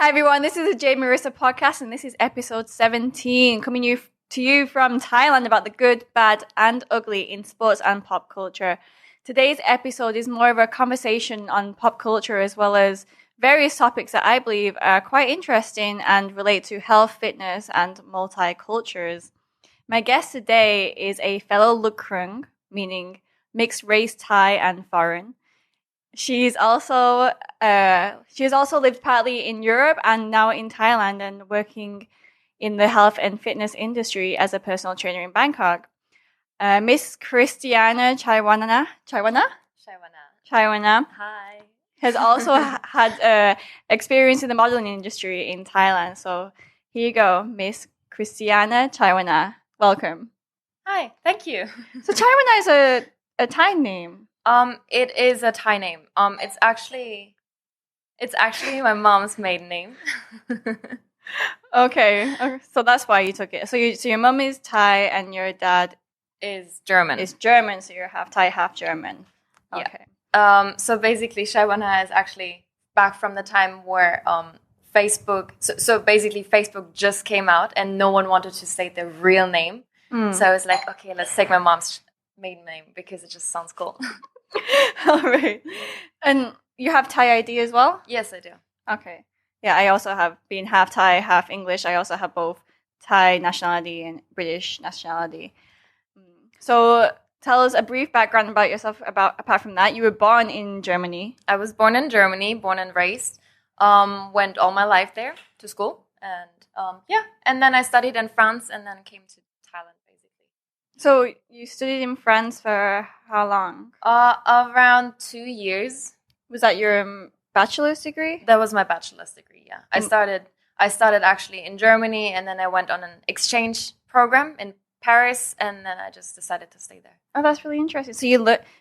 Hi everyone, this is the Jade Marrisa podcast and this is episode 17 coming to you from Thailand about the good, bad and ugly in sports and pop culture. Today's episode is more of a conversation on pop culture as well as various topics that I believe are quite interesting and relate to health, fitness and multicultures. My guest today is a fellow Luk Kreung, meaning mixed race Thai and foreign. She's also lived partly in Europe and now in Thailand and working in the health and fitness industry as a personal trainer in Bangkok. Miss Christiana Chaiwanna Hi. has also had experience in the modeling industry in Thailand. So here you go, Miss Christiana Chaiwanna. Welcome. Hi, thank you. So Chaiwanna is a Thai name. It is a Thai name. It's actually my mom's maiden name. Okay, so that's why you took it. So your mom is Thai and your dad is German. So you're half Thai, half German. Okay. Yeah. So basically, Chaiwanna is actually back from the time where Facebook. So basically, Facebook just came out and no one wanted to say the real name. So I was like, okay, let's take my mom's maiden name because it just sounds cool. All right. And you have Thai ID as well? Yes, I do. Okay. Yeah, I also have been half Thai, half English. I also have both Thai nationality and British nationality. So tell us a brief background about yourself. Apart from that, you were born in Germany. I was born in Germany, born and raised. Went all my life there to school. And then I studied in France and then came to Thailand. So you studied in France for how long? Around 2 years. Was that your bachelor's degree? That was my bachelor's degree, yeah. I started actually in Germany and then I went on an exchange program in Paris and then I just decided to stay there. Oh, that's really interesting.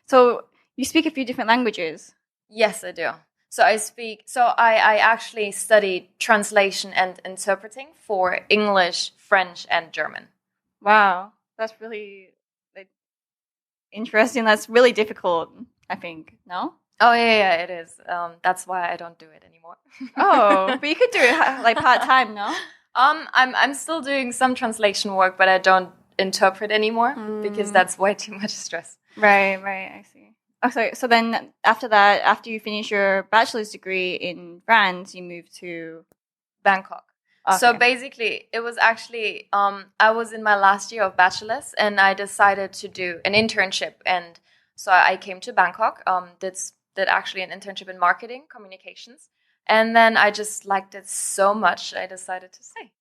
So you speak a few different languages? Yes, I do. I actually studied translation and interpreting for English, French and German. Wow. That's really interesting. That's really difficult, I think. No? Oh, yeah, it is. That's why I don't do it anymore. Oh, but you could do it like part-time, no? I'm still doing some translation work, but I don't interpret anymore because that's way too much stress. Right, I see. Okay, so then after that, after you finish your bachelor's degree in France, you moved to Bangkok. Okay. So basically, it was actually, I was in my last year of bachelor's and I decided to do an internship. And so I came to Bangkok, did actually an internship in marketing, communications. And then I just liked it so much, I decided to stay.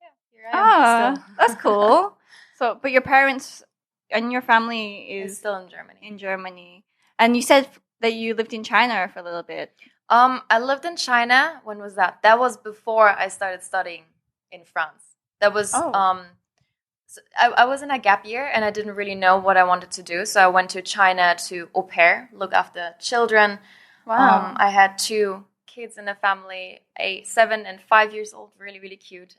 Yeah, here I am. Still. That's cool. So, but your parents and your family is still in Germany. In Germany. And you said that you lived in China for a little bit. I lived in China. When was that? That was before I started studying in France. That was, so I was in a gap year and I didn't really know what I wanted to do. So I went to China to au pair, look after children. Wow. I had 2 kids in the family, 7 and 5 years old, really, really cute.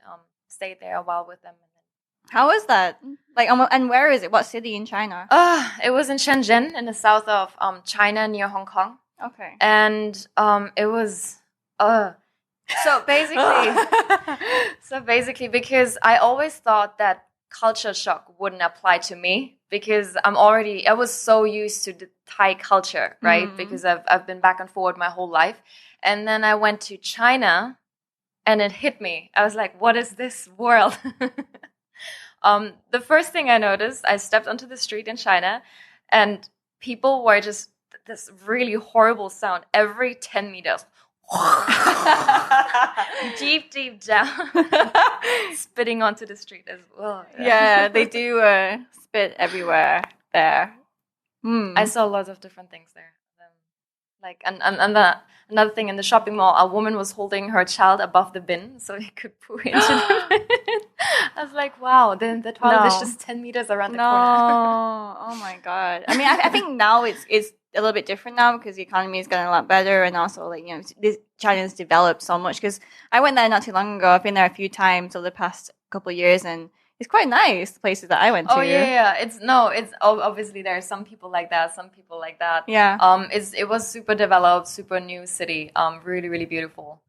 Stayed there a while with them. How was that? Like, and where is it? What city in China? It was in Shenzhen in the south of China near Hong Kong. Okay. And it was so basically because I always thought that culture shock wouldn't apply to me because I was so used to the Thai culture, right? Because I've been back and forward my whole life. And then I went to China and it hit me. I was like, what is this world? The first thing I noticed, I stepped onto the street in China and people were just this really horrible sound every 10 meters. deep down. Spitting onto the street as well. Yeah, they do spit everywhere there. I saw lots of different things there. Another thing in the shopping mall, a woman was holding her child above the bin so he could poo into the bin. I was like, wow, then the toilet is just 10 meters around the corner. Oh my God. I mean, I think now it's a little bit different now because the economy is getting a lot better and also like, you know, China's developed so much because I went there not too long ago. I've been there a few times over the past couple of years and it's quite nice, the places that I went to. Oh, yeah. It's obviously there are some people like that, Yeah. It was super developed, super new city. Really, really beautiful.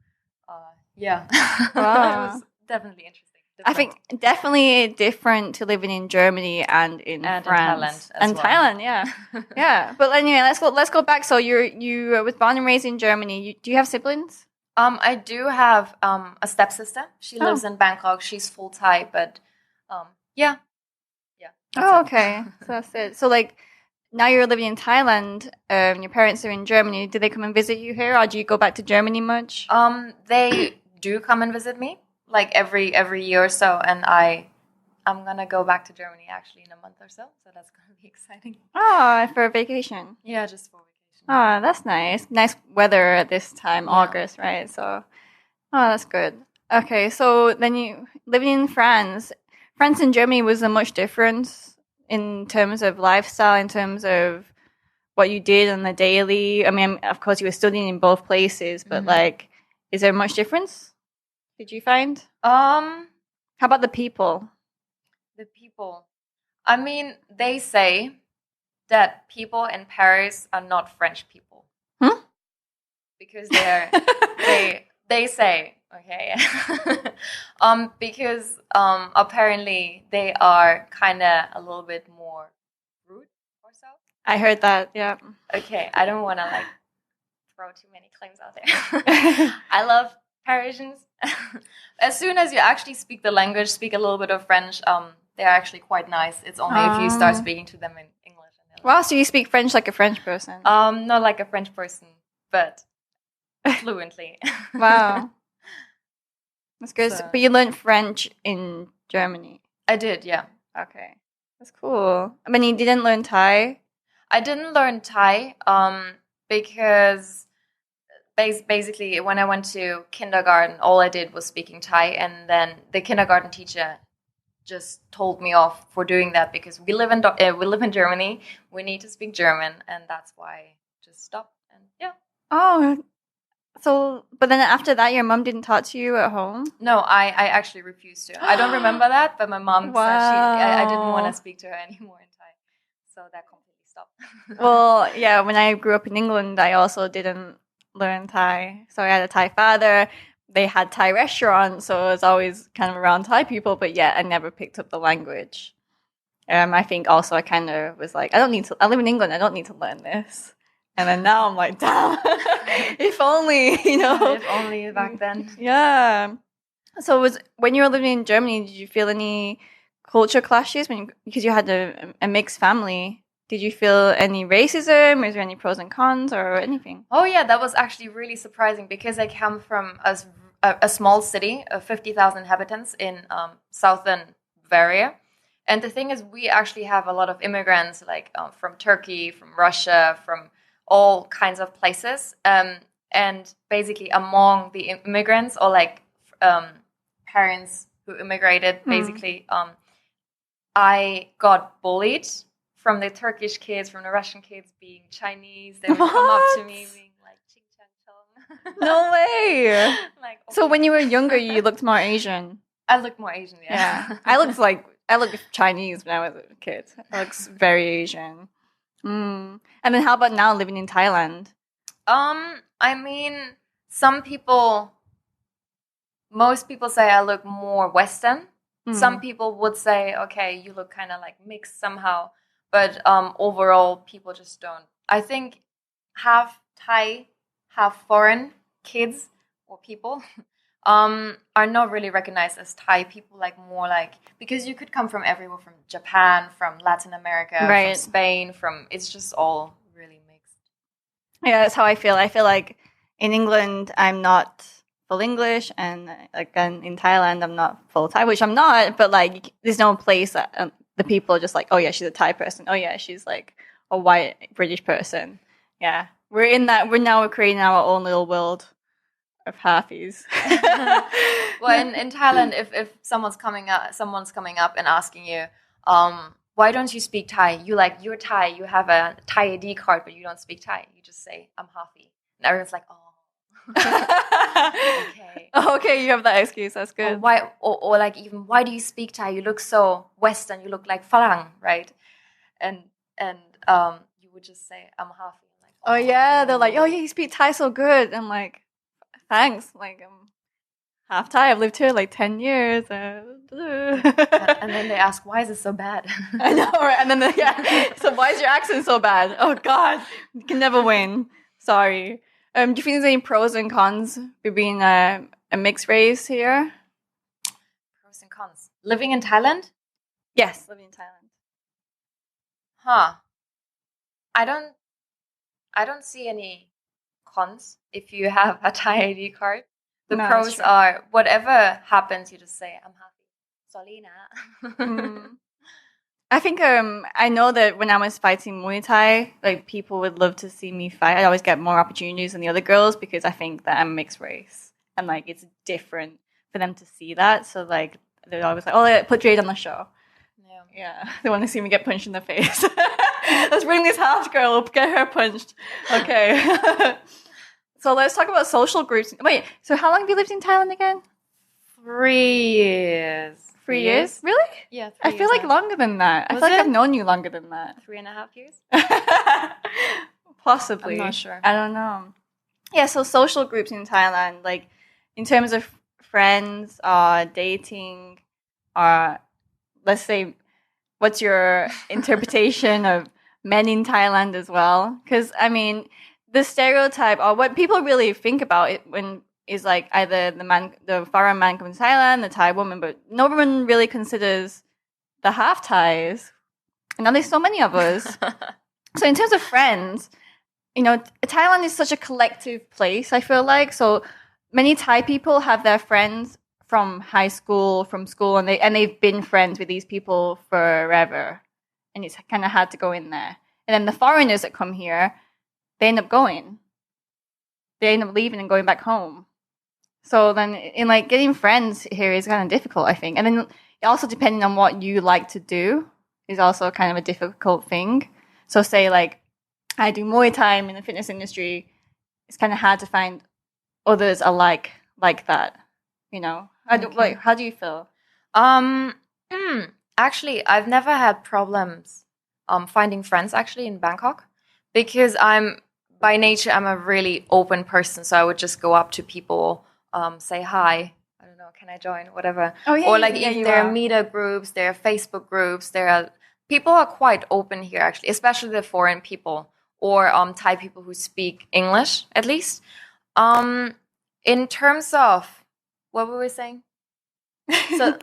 Yeah. Wow. It was definitely interesting. I think definitely different to living in Germany and in France. In Thailand and well. Thailand, yeah. Yeah. But anyway, let's go back. So you was born and raised in Germany. Do you have siblings? I do have a stepsister. She lives in Bangkok. She's full Thai, but yeah. Oh, okay. So that's it. So like now you're living in Thailand, your parents are in Germany. Do they come and visit you here, or do you go back to Germany much? They do come and visit me like every year or so, and I'm gonna go back to Germany actually in a month or so. So that's gonna be exciting. Oh, for a vacation. Yeah, just for vacation. Oh, that's nice. Nice weather at this time, August, right? So, oh, that's good. Okay, so then you living in France. France and Germany was a much difference in terms of lifestyle, in terms of what you did on the daily. I mean, of course, you were studying in both places, but like, is there much difference? Did you find? How about the people? The people. I mean, they say that people in Paris are not French people. Because they say, okay. Because apparently they are kind of a little bit more rude or so. I heard that, yeah. Okay, I don't want to like throw too many claims out there. I love Parisians. As soon as you actually speak the language, speak a little bit of French, they're actually quite nice. It's only if you start speaking to them in English. Wow, so you speak French like a French person? Not like a French person, but fluently. Wow. That's good. So, but you learned French in Germany? I did, yeah. Okay. That's cool. I mean, you didn't learn Thai? I didn't learn Thai because basically when I went to kindergarten, all I did was speaking Thai, and then the kindergarten teacher just told me off for doing that because we live in Germany. We need to speak German, and that's why I just stopped. And yeah. Oh, so but then after that, your mom didn't talk to you at home? No, I actually refused to. I don't remember that, but my mom said I didn't want to speak to her anymore in Thai, so that completely stopped. Well, yeah, when I grew up in England, I also didn't learn Thai. So I had a Thai father. They had Thai restaurants, so I was always kind of around Thai people, but yet I never picked up the language. I think also I kind of was like, I live in England, I don't need to learn this. And then now I'm like, damn, if only, If only back then. Yeah. So when you were living in Germany, did you feel any culture clashes because you had a mixed family? Did you feel any racism? Is there any pros and cons or anything? Oh yeah, that was actually really surprising because I come from a small city of 50,000 inhabitants in southern Bavaria. And the thing is, we actually have a lot of immigrants like from Turkey, from Russia, from all kinds of places. And basically among the immigrants or like parents who immigrated, basically, I got bullied from the Turkish kids, from the Russian kids being Chinese. They would come up to me being like, ching chan chong. No way. Like, okay. So when you were younger, you looked more Asian. I looked more Asian, yeah. I looked Chinese when I was a kid. I looked very Asian. And then how about now living in Thailand? I mean, most people say I look more Western. Some people would say, okay, you look kind of like mixed somehow. But overall, people just don't. I think half Thai, half foreign kids or people are not really recognized as Thai people, like more like, because you could come from everywhere, from Japan, from Latin America, from Spain, it's just all really mixed. Yeah, that's how I feel. I feel like in England, I'm not full English, and like in Thailand, I'm not full Thai, which I'm not, but like there's no place that the people are just like, oh yeah, she's a Thai person. Oh yeah, she's like a white British person. Yeah, we're now creating our own little world of halfies. Well, in Thailand, if someone's coming up and asking you, why don't you speak Thai? You're Thai, you have a Thai ID card, but you don't speak Thai. You just say, I'm halfie. And everyone's like, oh. Okay. Okay, you have that excuse. That's good. Or like even, why do you speak Thai? You look so Western. You look like Farang, right? And you would just say, I'm halfie. Like, oh yeah, they're like, oh yeah, you speak Thai so good. I'm like, thanks. Like half Thai. I've lived here like 10 years. And then they ask, why is it so bad? I know, right? And then, so why is your accent so bad? Oh, God. You can never win. Sorry. Do you think there's any pros and cons for being a mixed race here? Pros and cons. Living in Thailand? Yes, living in Thailand. Huh. I don't see any cons if you have a Thai ID card. The pros are whatever happens, you just say, I'm happy. Sorry na. I think I know that when I was fighting Muay Thai, like people would love to see me fight. I always get more opportunities than the other girls because I think that I'm mixed race and like it's different for them to see that. So like they're always like, "Oh, put Jade on the show." Yeah, they want to see me get punched in the face. Let's bring this half girl up, get her punched. Okay. So let's talk about social groups. Wait, so how long have you lived in Thailand again? 3 years. 3 years? Really? Yeah, 3 I years feel like now. longer than that. I feel like I've known you longer than that. 3.5 years? Possibly. I'm not sure. I don't know. Yeah, so social groups in Thailand, like in terms of friends, dating, let's say, what's your interpretation of men in Thailand as well? Because, I mean, the stereotype or what people really think about it when is like either the foreign man comes to Thailand, the Thai woman, but no one really considers the half Thais. And now there's so many of us. So in terms of friends, you know, Thailand is such a collective place, I feel like. So many Thai people have their friends from high school, from school, and they've been friends with these people forever. And it's kind of hard to go in there. And then the foreigners that come here, they end up going. They end up leaving and going back home. So then in like getting friends here is kind of difficult, I think. And then also depending on what you like to do is also kind of a difficult thing. So say like I do Muay Thai in the fitness industry, it's kind of hard to find others alike like that, you know? How do you feel? Actually, I've never had problems finding friends actually in Bangkok because by nature, I'm a really open person. So I would just go up to people, say hi. I don't know, can I join? Whatever. Oh, yeah, or like yeah, if there are meetup groups, there are Facebook groups, people are quite open here actually, especially the foreign people or Thai people who speak English at least. In terms of, what were we saying? So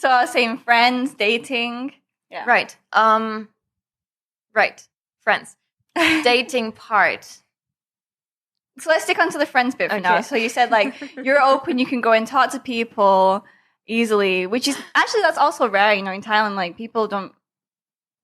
I was saying friends, dating. Yeah. Right. Right. Friends. Dating part. So let's stick onto the friends bit for now. So you said like you're open, you can go and talk to people easily, which is actually that's also rare. You know, in Thailand, like people don't.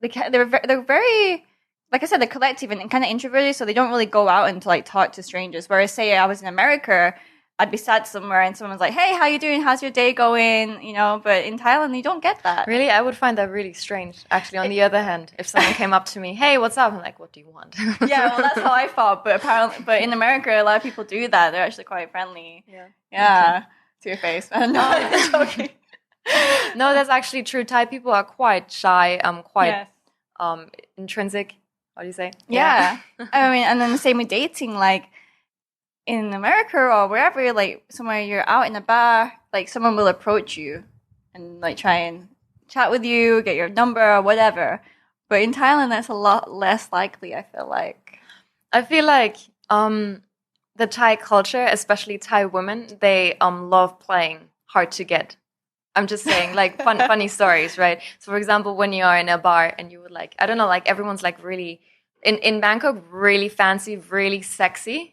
They're very, like I said, they're collective and kind of introverted, so they don't really go out and to like talk to strangers. Whereas, say I was in America, I'd be sat somewhere and someone's like, "Hey, how you doing? How's your day going?" You know, but in Thailand, you don't get that. Really, I would find that really strange. Actually, on the other hand, if someone came up to me, "Hey, what's up?" I'm like, "What do you want?" Yeah, well, that's how I thought. But apparently, in America, a lot of people do that. They're actually quite friendly. Yeah. Okay. To your face. No, okay. No, that's actually true. Thai people are quite shy. Quite intrinsic. What do you say? Yeah. I mean, and then the same with dating. Like in America or wherever, like somewhere you're out in a bar, like someone will approach you and like try and chat with you, get your number or whatever. But in Thailand, that's a lot less likely, I feel like. I feel like the Thai culture, especially Thai women, they love playing hard to get. I'm just saying, like, funny stories, right? So, for example, when you are in a bar and you would like, I don't know, like everyone's like really, in Bangkok, really fancy, really sexy,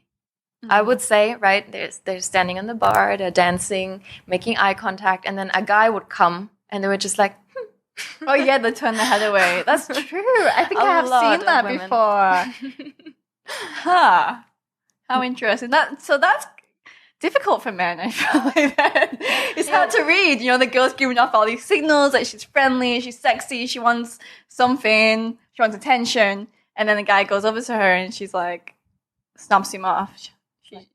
I would say, right? They're standing on the bar, they're dancing, making eye contact, and then a guy would come and they were just like, Oh, yeah, they turn their head away. That's true. I think I have seen that before. Huh. How interesting. So that's difficult for men, I feel like that. It's hard to read. You know, the girl's giving off all these signals that she's friendly, she's sexy, she wants something, she wants attention. And then the guy goes over to her and she's like, snubs him off.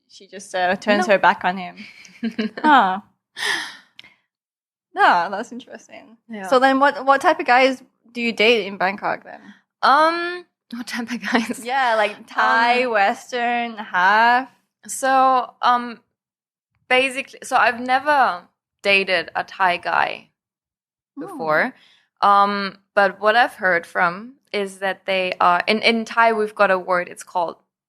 She just turns her back on him. Huh. No, that's interesting. Yeah. So then what type of guys do you date in Bangkok then? What type of guys? Yeah, like Thai, Western, half. So, basically, so I've never dated a Thai guy before. But what I've heard from is that they are in Thai. We've got a word.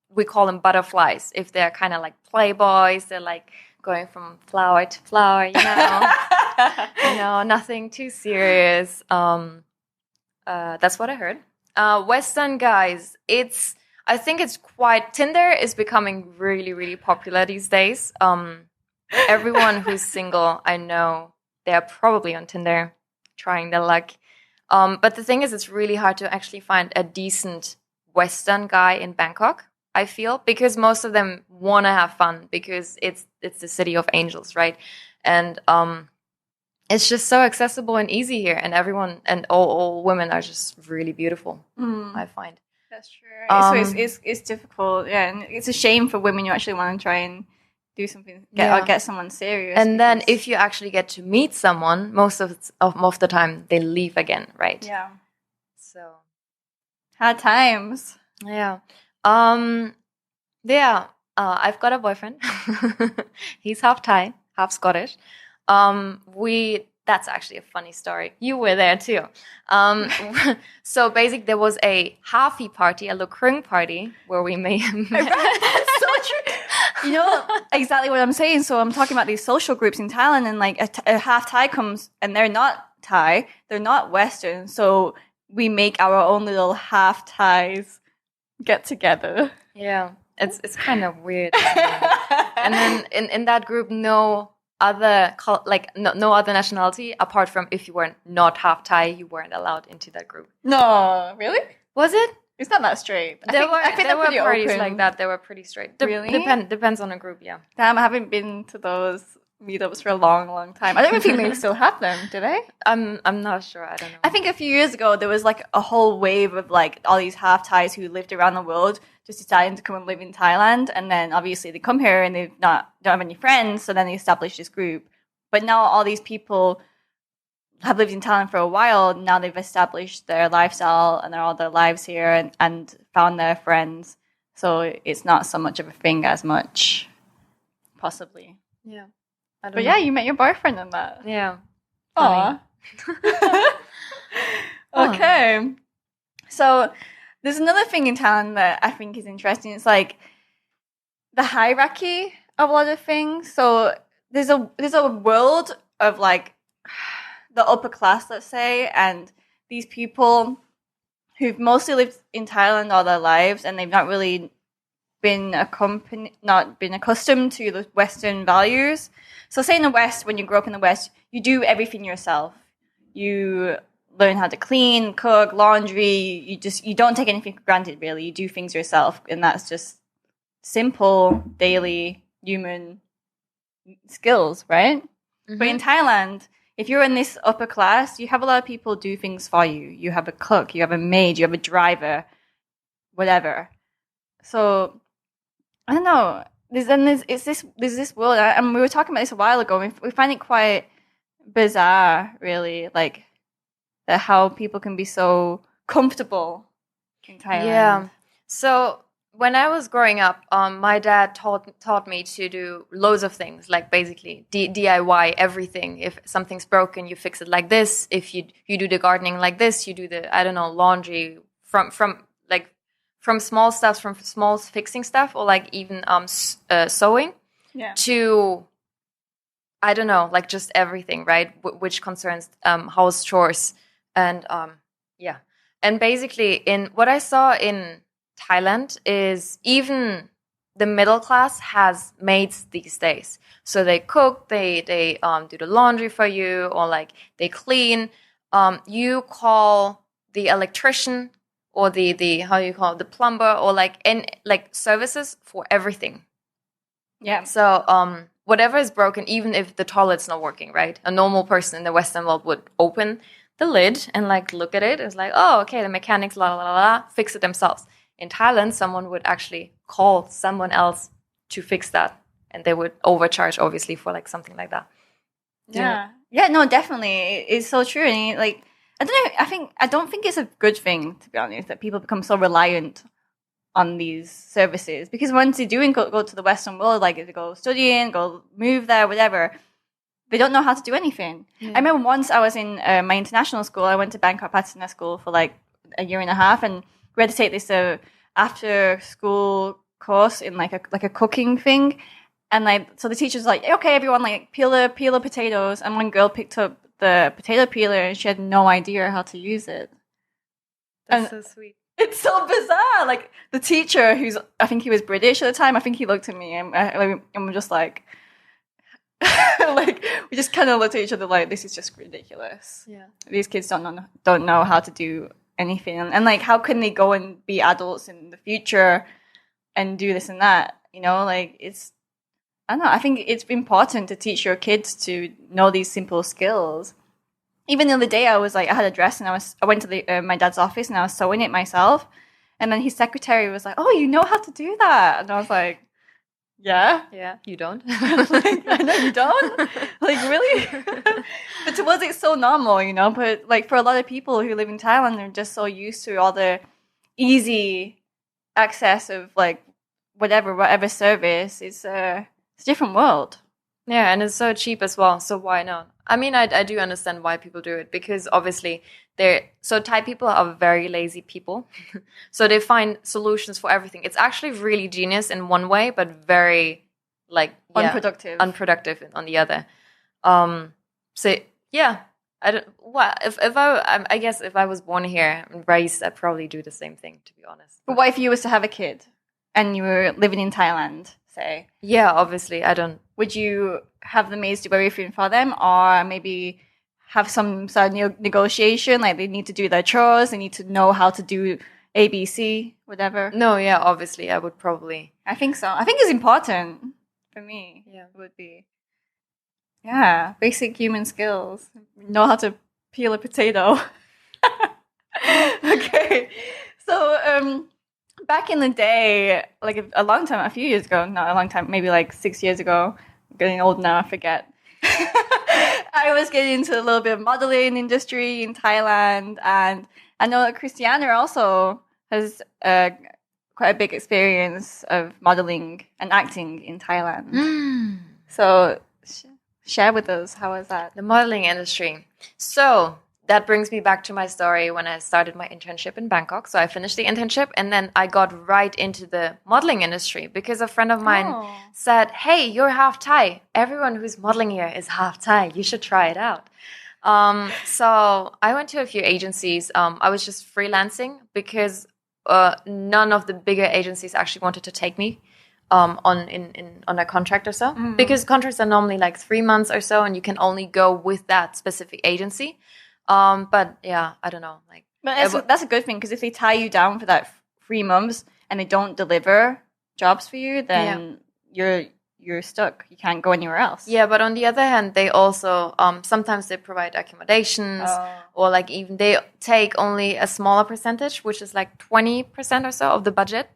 We call them butterflies. If they're kind of like playboys, they're like going from flower to flower. Nothing too serious. That's what I heard. Western guys, I think it's quite. Tinder is becoming really, really popular these days. Everyone who's single, I know, they're probably on Tinder, trying their luck. But the thing is, it's really hard to actually find a decent Western guy in Bangkok, I feel, because most of them want to have fun because it's the city of angels, right? And it's just so accessible and easy here, and everyone and all women are just really beautiful. I find that's true. So it's difficult, yeah, and it's a shame for women who actually want to try and do something, get someone serious. And then if you actually get to meet someone, most of the time they leave again, right? Yeah. So hard times. Yeah. I've got a boyfriend. He's half Thai, half Scottish. That's actually a funny story. You were there too. So basically there was a halfy party, a Luk Kreung party, where we met. That's so true. You know exactly what I'm saying. So I'm talking about these social groups in Thailand, and like a half Thai comes, and they're not Thai, they're not Western. So we make our own little half Thais get together. Yeah, it's kind of weird. And then in that group, no other nationality apart from if you were not half Thai, you weren't allowed into that group. No, really? Was it? It's not that straight. There were parties open. Like that. They were pretty straight. Really? Depends on the group, yeah. Damn, I haven't been to those meetups for a long, long time. I don't even think they still have them, do they? I'm not sure. I don't know. I think a few years ago there was like a whole wave of like all these half Thais who lived around the world just deciding to come and live in Thailand, and then obviously they come here and they don't have any friends, so then they establish this group. But now all these people have lived in Thailand for a while. Now they've established their lifestyle and all their lives here and found their friends. So it's not so much of a thing as much, possibly. Yeah. But yeah, you met your boyfriend in that. Yeah. Aw. Okay. So there's another thing in Thailand that I think is interesting. It's like the hierarchy of a lot of things. So there's a world of like the upper class, let's say, and these people who've mostly lived in Thailand all their lives, and they've not really been accustomed to the Western values. So say in the West, when you grow up in the West, you do everything yourself. You learn how to clean, cook, laundry. You don't take anything for granted, really. You do things yourself, and that's just simple, daily, human skills, right? Mm-hmm. But in Thailand, if you're in this upper class, you have a lot of people do things for you. You have a cook, you have a maid, you have a driver, whatever. So I don't know. There's this world, and we were talking about this a while ago. We find it quite bizarre, really, like that how people can be so comfortable in Thailand. Yeah. So when I was growing up, my dad taught me to do loads of things, like basically DIY everything. If something's broken, you fix it like this. If you do the gardening like this, you do the laundry from small stuff, from small fixing stuff, or like even sewing, to like just everything, right? Which concerns house chores and and basically in what I saw in Thailand is even the middle class has maids these days. So they cook, they do the laundry for you, or like they clean. You call the electrician or the how you call it, the plumber, or like services for everything. Yeah. So whatever is broken, even if the toilet's not working, right? A normal person in the Western world would open the lid and like look at it. It's like, oh, okay, the mechanics, fix it themselves. In Thailand, someone would actually call someone else to fix that, and they would overcharge, obviously, for like something like that. Yeah. Yeah, no, definitely. It's so true. And like, I don't know, I don't think it's a good thing, to be honest, that people become so reliant on these services, because once they do go to the Western world, like if they go studying, go move there, whatever, they don't know how to do anything. I remember once I was in my international school. I went to Bangkok Patina school for like a year and a half, and we had to take this after school course in like a cooking thing. And like, so the teacher's like, okay, everyone, like peel the potatoes. And one girl picked up the potato peeler and she had no idea how to use it. That's so sweet. It's so bizarre. Like the teacher, I think he was British at the time, I think he looked at me and we're just like, like we just kind of looked at each other like, this is just ridiculous. Yeah, these kids don't know how to do anything, and like how can they go and be adults in the future and do this and that? You know, like I don't know. I think it's important to teach your kids to know these simple skills. Even the other day, I had a dress and I went to my dad's office and I was sewing it myself. And then his secretary was like, "Oh, you know how to do that?" And I was like, "Yeah." Yeah, you don't? Like, I know you don't? Like, really? But to us, it's so normal, you know? But like for a lot of people who live in Thailand, they're just so used to all the easy access of like whatever service. It's a different world. Yeah, and it's so cheap as well. So why not? I mean, I do understand why people do it, because obviously Thai people are very lazy people. So they find solutions for everything. It's actually really genius in one way, but very unproductive on the other. So yeah, I guess if I was born here and raised, I'd probably do the same thing, to be honest. But what if you was to have a kid and you were living in Thailand, say? Yeah, obviously, I don't. Would you have the maids do everything for them, or maybe have some sort of negotiation, like they need to do their chores, they need to know how to do ABC, whatever? No, yeah, obviously, I would probably. I think so. I think it's important for me. Yeah, it would be. Yeah, basic human skills. Know how to peel a potato. Okay, so back in the day, like a few years ago, not a long time, maybe like 6 years ago. I'm getting old now, I forget. I was getting into a little bit of modeling industry in Thailand, and I know that Christiana also has quite a big experience of modeling and acting in Thailand. So share with us, how was that? The modeling industry. So that brings me back to my story when I started my internship in Bangkok. So I finished the internship and then I got right into the modeling industry because a friend of mine said, "Hey, you're half Thai. Everyone who's modeling here is half Thai. You should try it out." So I went to a few agencies. I was just freelancing because none of the bigger agencies actually wanted to take me on a contract or so. Because contracts are normally like 3 months or so and you can only go with that specific agency. But yeah, I don't know. But that's a good thing, because if they tie you down for that 3 months and they don't deliver jobs for you, then you're stuck. You can't go anywhere else. Yeah, but on the other hand, they also sometimes they provide accommodations, or like even they take only a smaller percentage, which is like 20% or so of the budget.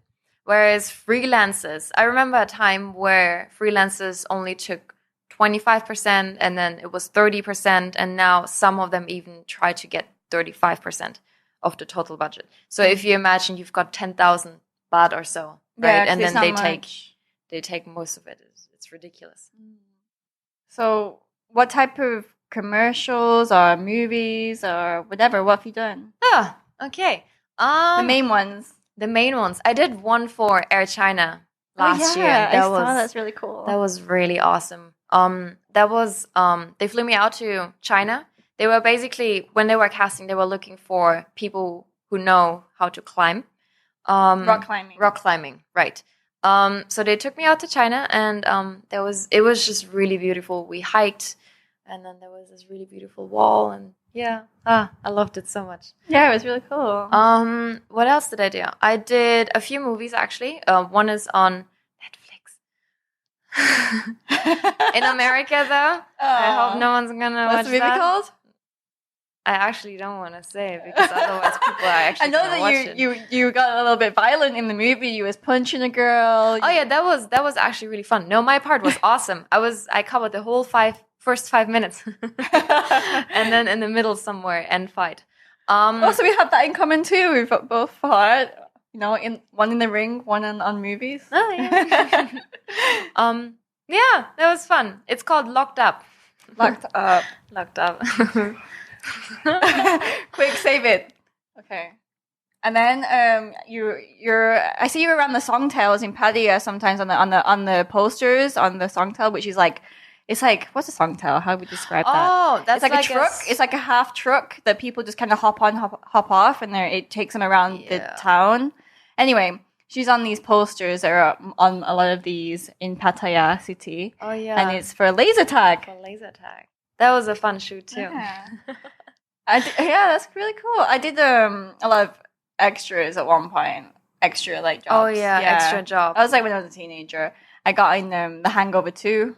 Whereas freelancers, I remember a time where freelancers only took 25%, and then it was 30%, and now some of them even try to get 35% of the total budget. So if you imagine you've got 10,000 baht or so, right? And then they take most of it. It's ridiculous. So what type of commercials or movies or whatever, what have you done? Okay. The main ones. The main ones. I did one for Air China last year. That's really cool. That was really awesome. They flew me out to China. They were basically, when they were casting, they were looking for people who know how to climb. Rock climbing, right. So they took me out to China, and it was just really beautiful. We hiked, and then there was this really beautiful wall, and I loved it so much. Yeah, it was really cool. What else did I do? I did a few movies, actually. One is on in America, though. I hope no one's gonna watch that. What's the movie called? I actually don't want to say it, because otherwise people are actually I know that you got a little bit violent in the movie. You was punching a girl. Oh yeah, that was actually really fun. No, my part was awesome. I covered the whole first 5 minutes, and then in the middle somewhere end fight. Also, we have that in common too. We've both fought. You know, one in the ring, one on movies. Oh yeah. Yeah, that was fun. It's called Locked Up. Locked up. Locked Up. Quick, save it. Okay. And then I see you around the songtails in Pattaya sometimes on the posters on the songtail, which is like, it's like, what's a songtail? How would we describe that? Oh, that's it's like a truck. It's like a half truck that people just kind of hop on, hop off, and it takes them around the town. Anyway, she's on these posters that are on a lot of these in Pattaya city. Oh yeah, and it's for laser tag. For laser tag. That was a fun shoot too. Yeah, that's really cool. I did a lot of extras at one point. Extra like jobs. Oh yeah, extra job. I was like when I was a teenager. I got in The Hangover 2.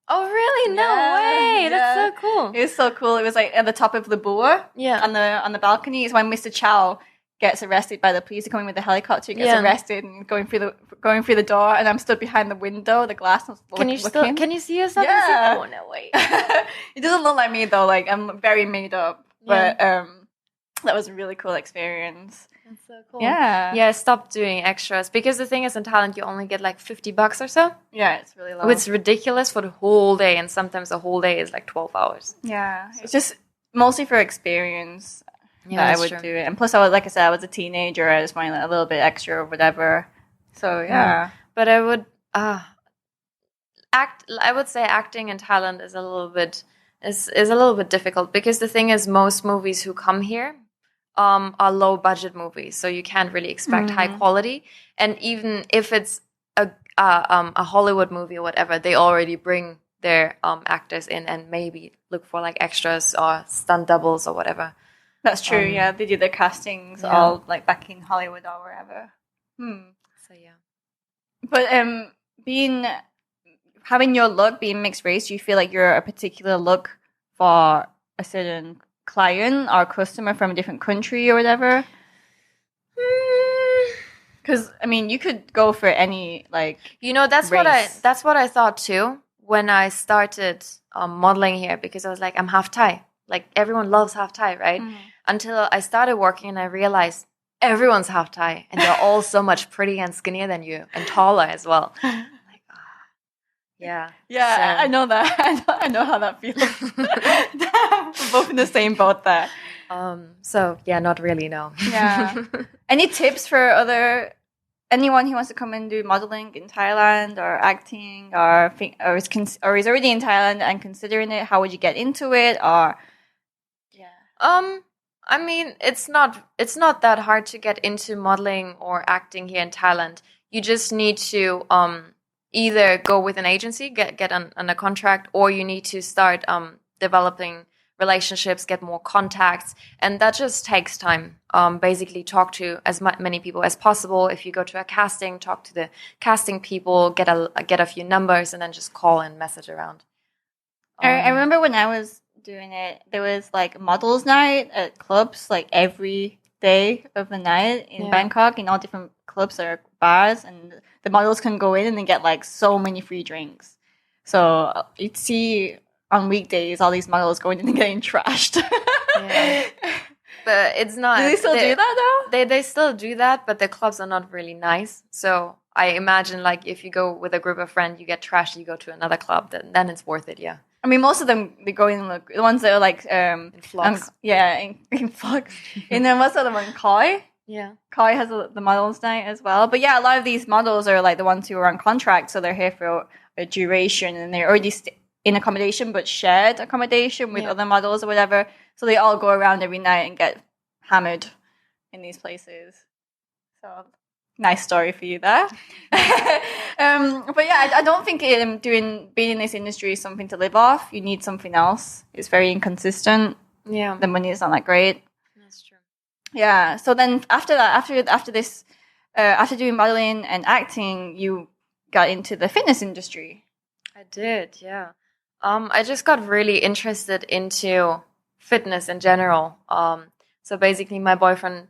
Oh really? No way! That's so cool. It was so cool. It was like at the top of the boa. Yeah. On the balcony is when Mr. Chow gets arrested by the police. Coming with the helicopter, he gets arrested and going through the door, and I'm stood behind the window, the glass. Can you see yourself? Yeah. Oh no way. It doesn't look like me though. Like I'm very made up, but that was a really cool experience. That's so cool. Yeah. Yeah, I stopped doing extras because the thing is in Thailand you only get like $50 or so. Yeah, it's really low. It's ridiculous for the whole day, and sometimes the whole day is like 12 hours. Yeah. So. It's just mostly for experience that I would do it. And plus I was a teenager, I just wanted a little bit extra or whatever. So yeah. But I would I would say acting in Thailand is a little bit difficult because the thing is most movies who come here are low budget movies, so you can't really expect high quality. And even if it's a Hollywood movie or whatever, they already bring their actors in and maybe look for like extras or stunt doubles or whatever. That's true. Yeah, they do their castings all like back in Hollywood or wherever. So yeah, but having your look being mixed race, do you feel like you're a particular look for a certain client or customer from a different country or whatever? Because I mean, you could go for any like that's race. That's what I thought too when I started modeling here, because I was like, I'm half Thai. Like everyone loves half Thai, right? Until I started working and I realized everyone's half Thai and they're all so much prettier and skinnier than you and taller as well. Yeah. Yeah, so. I know that. I know how that feels. We're both in the same boat there. So yeah, not really, no. Yeah. Any tips for anyone who wants to come and do modeling in Thailand or acting or is already in Thailand and considering it? How would you get into it? Or I mean, it's not that hard to get into modeling or acting here in Thailand. You just need to either go with an agency, get on a contract, or you need to start developing relationships, get more contacts, and that just takes time. Basically, talk to as many people as possible. If you go to a casting, talk to the casting people, get a few numbers, and then just call and message around. I remember when I was doing it, there was like models night at clubs like every day of the night in Bangkok, in all different clubs or bars, and the models can go in and they get like so many free drinks. So you'd see on weekdays all these models going in and getting trashed. But it's not. Do they still do that though? They still do that, but the clubs are not really nice. So I imagine like if you go with a group of friends, you get trashed, you go to another club, then it's worth it. Yeah. I mean, most of them, they go in, like, the ones that are like... in flocks. In flocks. And then what's the other one? Koi? Yeah. Koi has the models night as well. But yeah, a lot of these models are like the ones who are on contract, so they're here for a duration, and they're already in accommodation, but shared accommodation with other models or whatever. So they all go around every night and get hammered in these places. So... nice story for you there. But yeah, I don't think being in this industry is something to live off. You need something else. It's very inconsistent. Yeah. The money is not that great. That's true. Yeah. So then after that, after doing modeling and acting, you got into the fitness industry. I did, yeah. I just got really interested into fitness in general. So basically, my boyfriend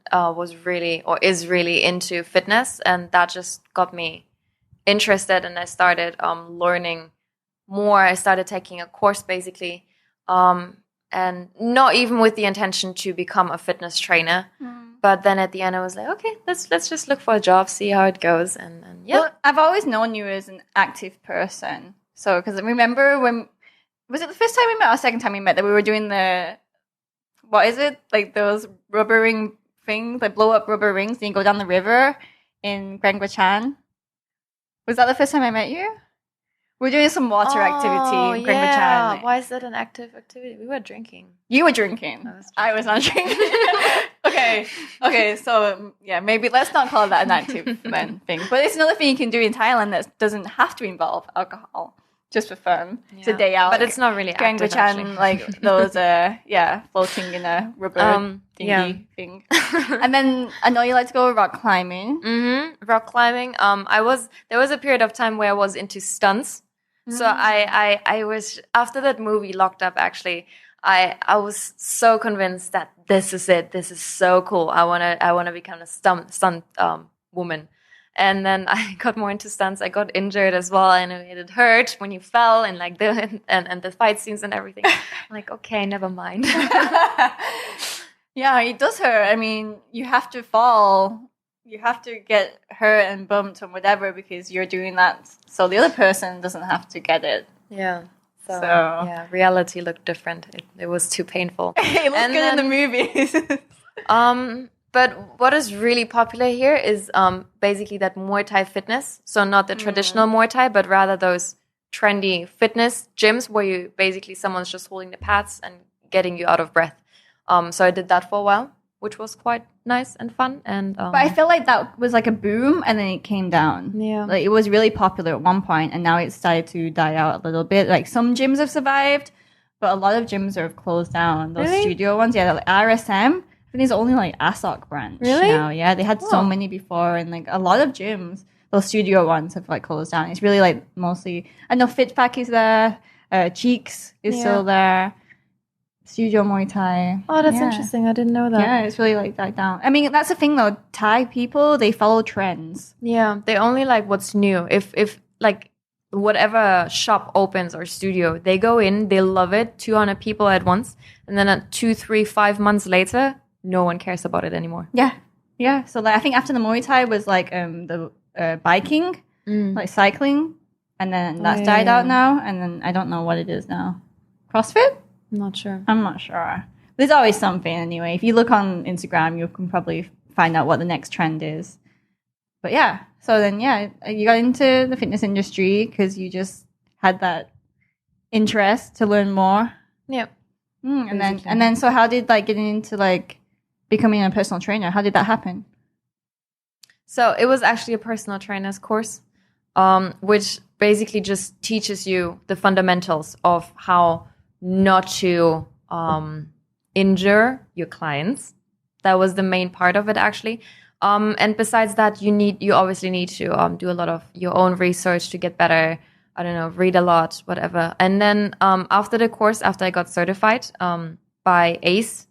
is really into fitness, and that just got me interested. And I started learning more. I started taking a course, basically, and not even with the intention to become a fitness trainer, But then at the end, I was like, okay, let's just look for a job, see how it goes, and yeah. Well, I've always known you as an active person. So, because I remember was it the first time we met or second time we met that we were doing what is it? Like those rubber ring things, like blow up rubber rings, and you go down the river in Chan. Was that the first time I met you? We're doing some water activity in Chan. Why is that an active activity? We were drinking. You were drinking. I was not drinking. Okay. So maybe let's not call that an active thing. But it's another thing you can do in Thailand that doesn't have to involve alcohol. Just for fun. Yeah. It's a day out. But it's not really active, Chan, like those, floating in a rubber thingy thing. And then I know you like to go rock climbing. Mm-hmm. Rock climbing. There was a period of time where I was into stunts. Mm-hmm. So I was, after that movie Locked Up, actually, I was so convinced that this is it. This is so cool. I wanna become a stunt woman. And then I got more into stunts. I got injured as well, and it hurt when you fell, and like and the fight scenes and everything. I'm like, okay, never mind. Yeah, it does hurt. I mean, you have to fall, you have to get hurt and bumped or whatever because you're doing that, so the other person doesn't have to get it. Yeah. So yeah, reality looked different. It was too painful. It looks good in the movies. But what is really popular here is basically that Muay Thai fitness. So not the traditional Muay Thai, but rather those trendy fitness gyms where someone's just holding the pads and getting you out of breath. So I did that for a while, which was quite nice and fun. And but I feel like that was like a boom and then it came down. Yeah. Like it was really popular at one point and now it's started to die out a little bit. Like some gyms have survived, but a lot of gyms have closed down. Those studio ones, like RSM. I think there's only like ASOC branch now. Yeah, they had so many before, and like a lot of gyms, those studio ones have like closed down. It's really like mostly. I know FitFac is there, Cheeks is still there, Studio Muay Thai. Oh, that's interesting. I didn't know that. Yeah, it's really like died down. I mean, that's the thing though. Thai people, they follow trends. Yeah, they only like what's new. If like whatever shop opens or studio, they go in, they love it, 200 people at once, and then at 2, 3, 5 months later, no one cares about it anymore. Yeah. So like, I think after the Muay Thai was like the biking, like cycling, and then that's died out now. And then I don't know what it is now. CrossFit? I'm not sure. There's always something anyway. If you look on Instagram, you can probably find out what the next trend is. But yeah, so then you got into the fitness industry because you just had that interest to learn more. Yep. And then so how did like getting into like becoming a personal trainer, how did that happen? So it was actually a personal trainer's course, which basically just teaches you the fundamentals of how not to injure your clients. That was the main part of it, actually. And besides that, you obviously need to do a lot of your own research to get better. I don't know, read a lot, whatever. And then after the course, after I got certified by ACE,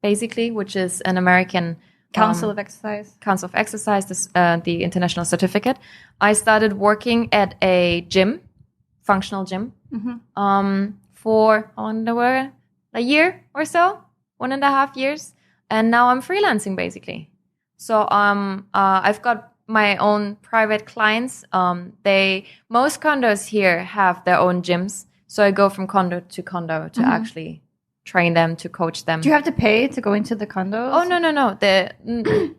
basically, which is an American Council of Exercise, the international certificate, I started working at a gym, functional gym, for a year or so, 1.5 years. And now I'm freelancing, basically. So I've got my own private clients. Most condos here have their own gyms. So I go from condo to actually train them, to coach them. Do you have to pay to go into the condos? Oh, no. No. They're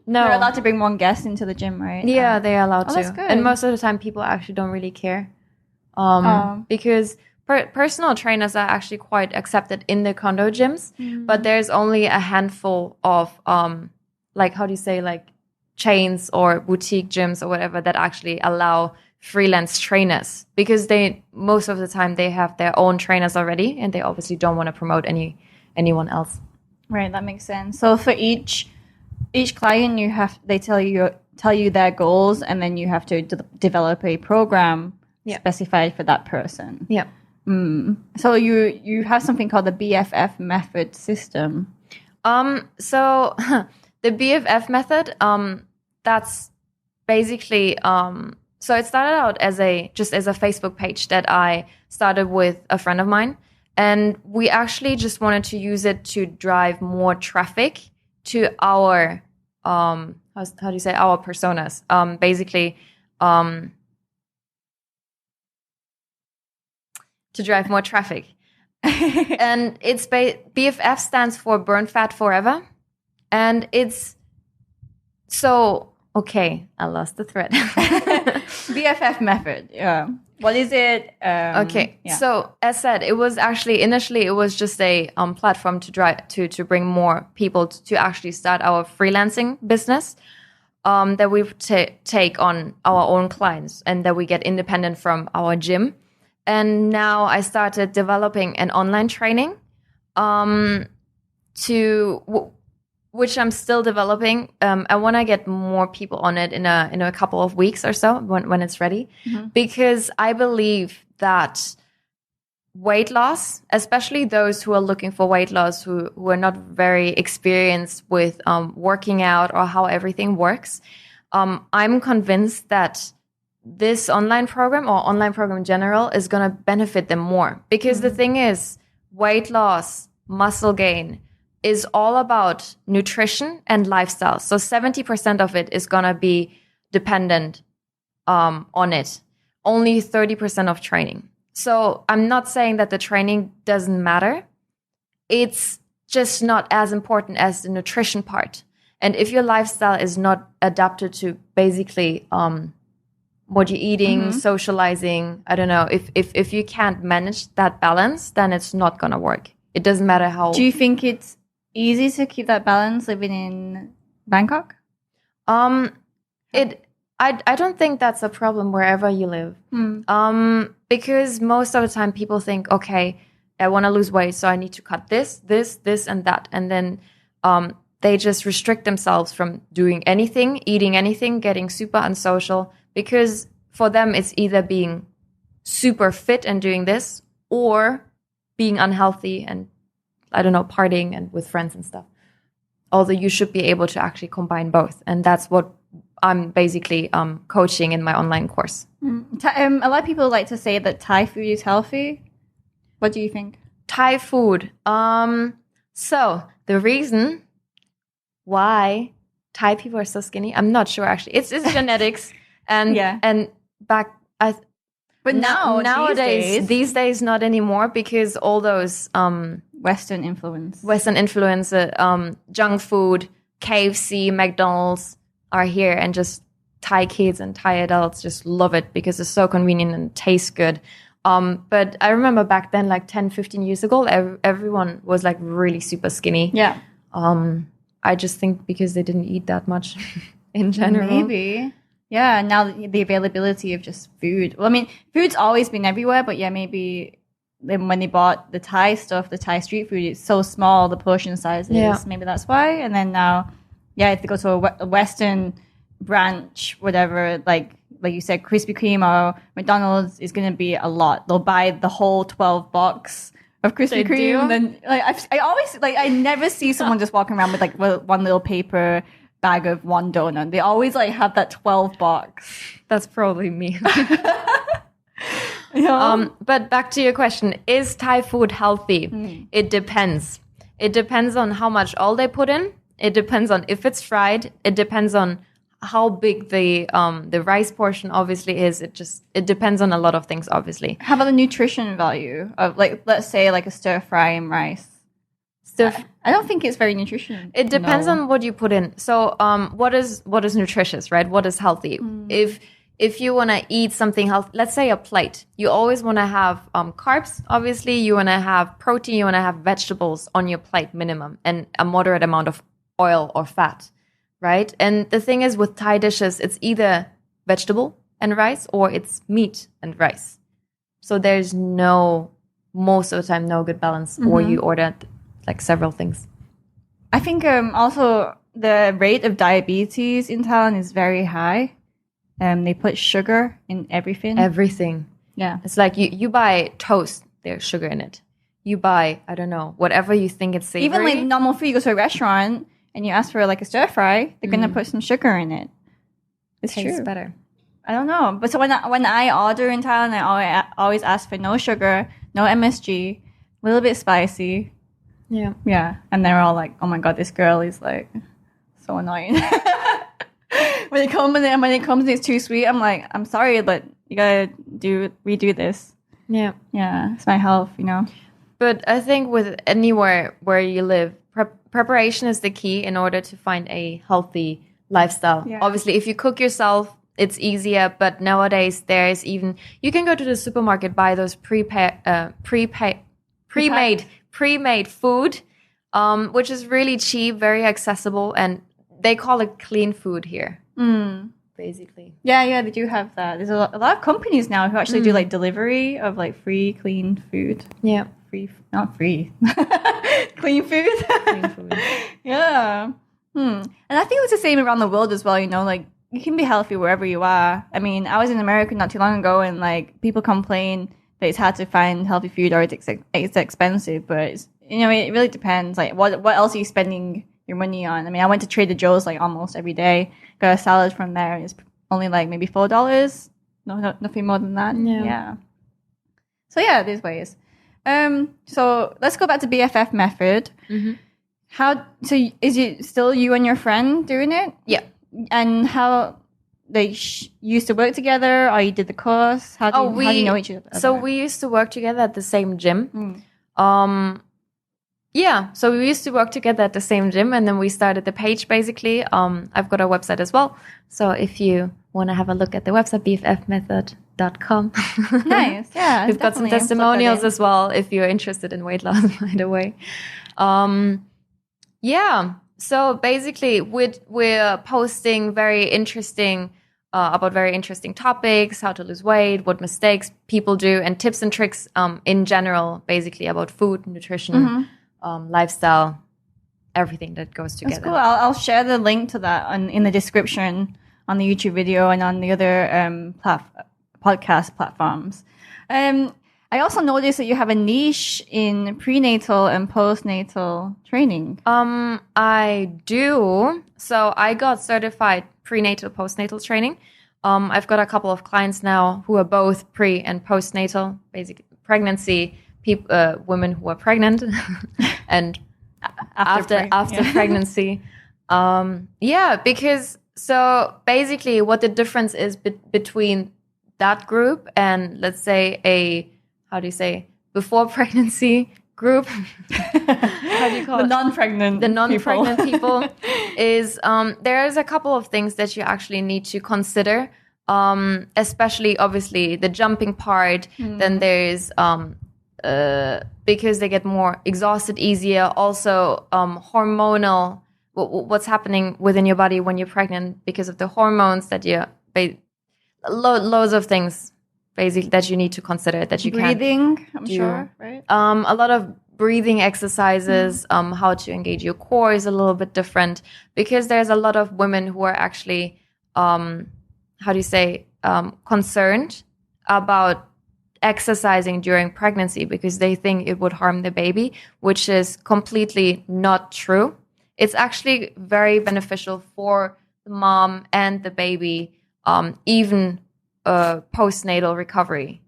allowed to bring one guest into the gym, right? Yeah, they're allowed to. That's good. And most of the time, people actually don't really care. Because personal trainers are actually quite accepted in the condo gyms, but there's only a handful of, chains or boutique gyms or whatever that actually allow freelance trainers, because most of the time they have their own trainers already, and they obviously don't want to promote anyone else. Right, that makes sense. So for each client, they tell you their goals, and then you have to develop a program specified for that person. Yeah. So you have something called the Bff Method system. So the Bff Method, that's basically so it started out as a Facebook page that I started with a friend of mine, and we actually just wanted to use it to drive more traffic to our how do you say, our personas. Basically, to drive more traffic. And it's BFF stands for Burn Fat Forever. And it's so, okay, I lost the thread. BFF Method. Yeah. What is it? Okay. Yeah. So as said, it was actually initially it was just a platform to bring more people to actually start our freelancing business. That we take on our own clients and that we get independent from our gym. And now I started developing an online training which I'm still developing. I want to get more people on it in a couple of weeks or so when it's ready, because I believe that weight loss, especially those who are looking for weight loss, who are not very experienced with working out or how everything works, I'm convinced that this online program or online program in general is going to benefit them more. Because the thing is, weight loss, muscle gain is all about nutrition and lifestyle. So 70% of it is going to be dependent on it. Only 30% of training. So I'm not saying that the training doesn't matter. It's just not as important as the nutrition part. And if your lifestyle is not adapted to basically what you're eating, socializing, I don't know, if you can't manage that balance, then it's not going to work. It doesn't matter how... Do you think it's easy to keep that balance living in Bangkok? I don't think that's a problem wherever you live. Because most of the time people think, okay, I want to lose weight, so I need to cut this, and that. And then they just restrict themselves from doing anything, eating anything, getting super unsocial. Because for them, it's either being super fit and doing this or being unhealthy and, I don't know, partying and with friends and stuff. Although you should be able to actually combine both. And that's what I'm basically coaching in my online course. A lot of people like to say that Thai food is healthy. What do you think? Thai food. So the reason why Thai people are so skinny, I'm not sure actually. It's genetics. And back, but nowadays, these days, not anymore, because all those Western influence, junk food, KFC, McDonald's are here, and just Thai kids and Thai adults just love it because it's so convenient and tastes good. But I remember back then, like 10, 15 years ago, everyone was like really super skinny. Yeah. I just think because they didn't eat that much in general. Maybe. Yeah, now the availability of just food. Well, I mean, food's always been everywhere, but yeah, maybe when they bought the Thai stuff, the Thai street food, it's so small, the portion size is. Yeah. Maybe that's why. And then now, yeah, if they go to a Western branch, whatever, like you said, Krispy Kreme or McDonald's is going to be a lot. They'll buy the whole 12 box of Krispy Kreme. And then I never see someone just walking around with like one little paper bag of one donut. They always like have that 12 box. That's probably me. Yeah. But back to your question, is Thai food healthy? It depends. It depends on how much oil they put in. It depends on if it's fried. It depends on how big the rice portion obviously is. It depends on a lot of things, obviously. How about the nutrition value of, like, let's say like a stir fry and rice? I don't think it's very nutritious. It depends on what you put in. So, what is nutritious, right? What is healthy? If you want to eat something healthy, let's say a plate, you always want to have carbs. Obviously, you want to have protein. You want to have vegetables on your plate minimum, and a moderate amount of oil or fat, right? And the thing is, with Thai dishes, it's either vegetable and rice or it's meat and rice. So there's most of the time, no good balance, or you order like several things. I think also the rate of diabetes in Thailand is very high. They put sugar in everything. Everything. Yeah. It's like you buy toast, there's sugar in it. You buy, I don't know, whatever you think it's savory. Even like normal food, you go to a restaurant and you ask for like a stir fry, they're going to put some sugar in it. It's Tastes true. better. I don't know. But so when I order in Thailand, I always ask for no sugar, no MSG, a little bit spicy. Yeah. Yeah. And they're all like, oh my God, this girl is like so annoying. when it comes and it's too sweet, I'm like, I'm sorry, but you gotta redo this. Yeah. Yeah, it's my health, you know. But I think with anywhere where you live, preparation is the key in order to find a healthy lifestyle. Yeah. Obviously, if you cook yourself, it's easier. But nowadays, you can go to the supermarket, buy those pre-made food, which is really cheap, very accessible, and they call it clean food here. Basically. Yeah, they do have that. There's a lot of companies now who actually do like delivery of like free clean food. Yeah. Not free. Clean food. Clean food. Yeah. And I think it's the same around the world as well, you know, like you can be healthy wherever you are. I mean, I was in America not too long ago and like people complain that it's hard to find healthy food or it's expensive, but it's, you know, it really depends. Like what else are you spending your money on? I mean, I went to Trader Joe's like almost every day, got a salad from there. It's only like maybe $4. No, nothing more than that. Yeah. So yeah, there's ways. So let's go back to BFF Method. So is it still you and your friend doing it? Yeah. And how they used to work together, or you did the course? How do you know each other? So we used to work together at the same gym. Yeah, so we used to work together at the same gym, and then we started the page, basically. I've got a website as well. So if you want to have a look at the website, bffmethod.com. Nice, yeah. We've got some testimonials as well if you're interested in weight loss, by the way. Yeah, so basically we're posting very interesting about very interesting topics, how to lose weight, what mistakes people do, and tips and tricks in general, basically about food, nutrition, lifestyle, everything that goes together. That's cool. I'll share the link to that in the description on the YouTube video and on the other podcast platforms. I also noticed that you have a niche in prenatal and postnatal training. I do. So I got certified prenatal, postnatal training. I've got a couple of clients now who are both pre and postnatal, basically pregnancy, women who are pregnant and after pregnancy. Because so basically what the difference is between that group and let's say before pregnancy group, how do you call it? The non-pregnant people is there's a couple of things that you actually need to consider, especially obviously the jumping part. Then there's because they get more exhausted easier. Also hormonal, what's happening within your body when you're pregnant because of the hormones that loads of things basically that you need to consider that you breathing, I'm do. sure, right? A lot of breathing exercises, how to engage your core is a little bit different because there's a lot of women who are actually concerned about exercising during pregnancy because they think it would harm the baby, which is completely not true. It's actually very beneficial for the mom and the baby. Even postnatal recovery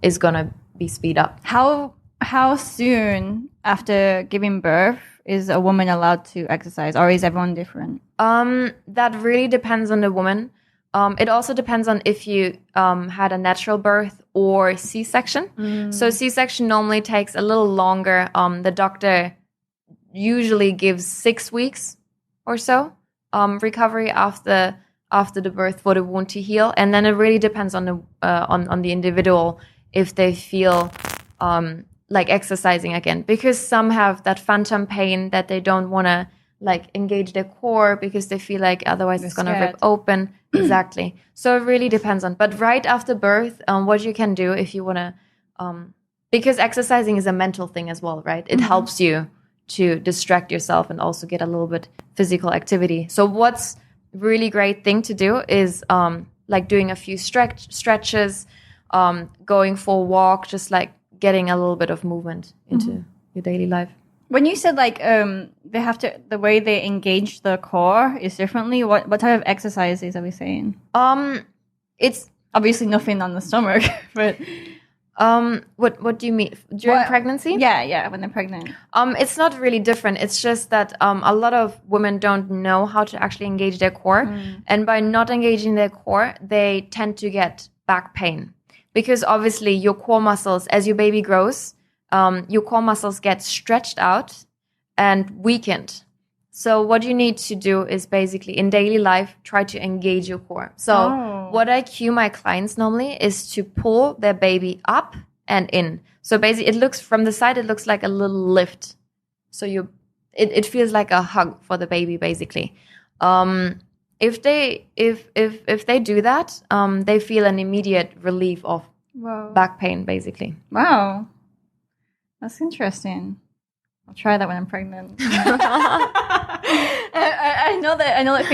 is gonna be speed up. How soon after giving birth is a woman allowed to exercise, or is everyone different? That really depends on the woman. It also depends on if you had a natural birth or C-section. So C-section normally takes a little longer. The doctor usually gives 6 weeks or so recovery after the birth for the wound to heal, and then it really depends on the individual if they feel like exercising again, because some have that phantom pain that they don't want to like engage their core because they feel like otherwise it's going to rip open. Exactly. So it really depends on. But right after birth, what you can do if you want to, because exercising is a mental thing as well, right? It helps you to distract yourself and also get a little bit physical activity. So what's really great thing to do is like doing a few stretches, going for a walk, just like getting a little bit of movement into your daily life. When you said like the way they engage the core is differently, what type of exercises are we saying? It's obviously nothing on the stomach, but What do you mean during pregnancy? Yeah, when they're pregnant. It's not really different. It's just that a lot of women don't know how to actually engage their core, and by not engaging their core, they tend to get back pain because obviously your core muscles, as your baby grows, your core muscles get stretched out and weakened. So what you need to do is basically in daily life, try to engage your core. So what I cue my clients normally is to pull their baby up and in. So basically it looks from the side, it looks like a little lift. So it feels like a hug for the baby basically. If they do that, they feel an immediate relief of back pain basically. Wow. That's interesting. I'll try that when I'm pregnant. I know that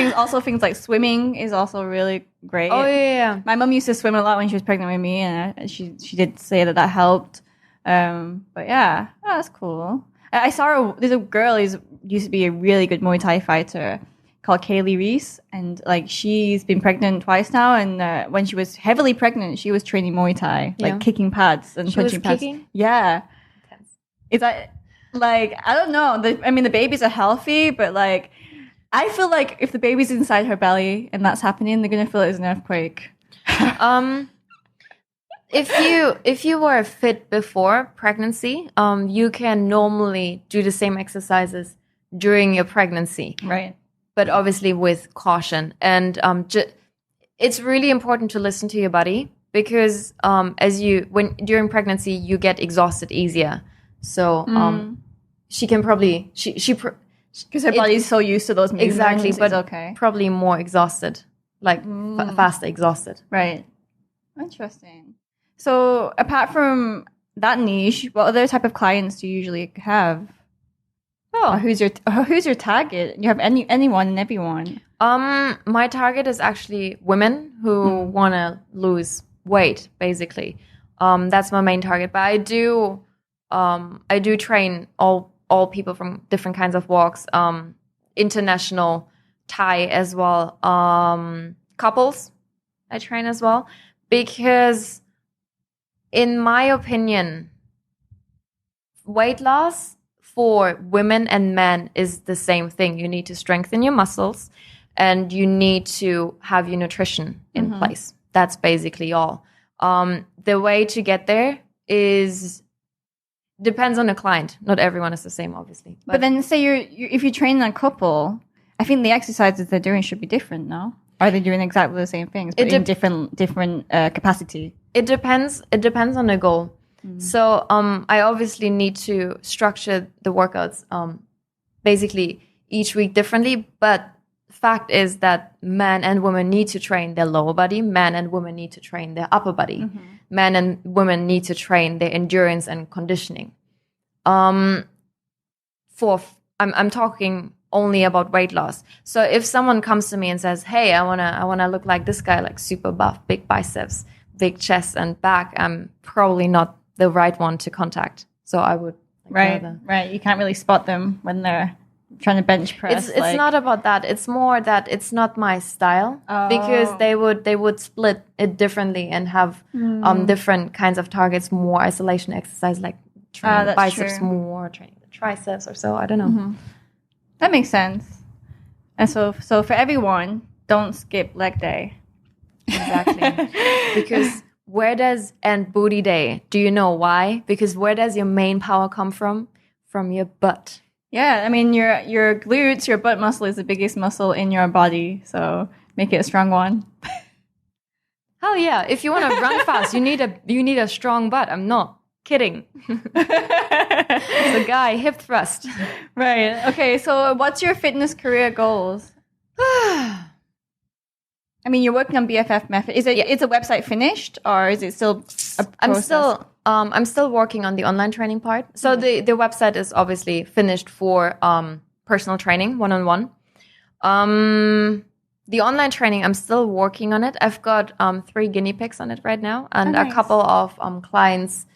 things like swimming is also really great. Oh yeah. My mom used to swim a lot when she was pregnant with me, and she did say that helped. But yeah, that's cool. I saw there's a girl who used to be a really good Muay Thai fighter called Kaylee Reese, and like she's been pregnant twice now. And when she was heavily pregnant, she was training Muay Thai, like kicking pads and punching pads. Kicking? Yeah. Intense. Is that? Like, I don't know. The babies are healthy, but like, I feel like if the baby's inside her belly and that's happening, they're gonna feel it as an earthquake. If you were fit before pregnancy, you can normally do the same exercises during your pregnancy, right? But obviously with caution. And it's really important to listen to your body because during pregnancy you get exhausted easier. So she can probably because her body's so used to those movements. Exactly, but okay. Probably more exhausted, like faster exhausted. Right. Interesting. So apart from that niche, what other type of clients do you usually have? Or who's your target? You have anyone and everyone? My target is actually women who want to lose weight, basically. That's my main target. But I do train all people from different kinds of walks, international, Thai as well, couples I train as well, because in my opinion, weight loss for women and men is the same thing. You need to strengthen your muscles and you need to have your nutrition in place. That's basically all. The way to get there depends on the client. Not everyone is the same, obviously. But then say if you train a couple, I think the exercises they're doing should be different, no? Are they doing exactly the same things, but in different capacity? It depends. It depends on the goal. So I obviously need to structure the workouts basically each week differently. But fact is that men and women need to train their lower body. Men and women need to train their upper body. Men and women need to train their endurance and conditioning. I'm talking only about weight loss. So if someone comes to me and says, "Hey, I wanna look like this guy, like super buff, big biceps, big chest and back," I'm probably not the right one to contact. So I would right. You can't really spot them when they're trying to bench press. It's not about that. It's more that it's not my style because they would split it differently and have different kinds of targets, more isolation exercise like training the biceps more, training the triceps or so. I don't know. That makes sense. And so for everyone, don't skip leg day. Exactly. Because and booty day. Do you know why? Because where does your main power come from? From your butt. Yeah, I mean your glutes, your butt muscle is the biggest muscle in your body, so make it a strong one. Hell yeah! If you want to run fast, you need a strong butt. I'm not kidding. It's a guy hip thrust. Right. Okay. So, what's your fitness career goals? I mean, you're working on BFF Method. Is the website finished or is it still a process? I'm still working on the online training part. So the website is obviously finished for personal training, one-on-one. The online training, I'm still working on it. I've got 3 guinea pigs on it right now and a couple of clients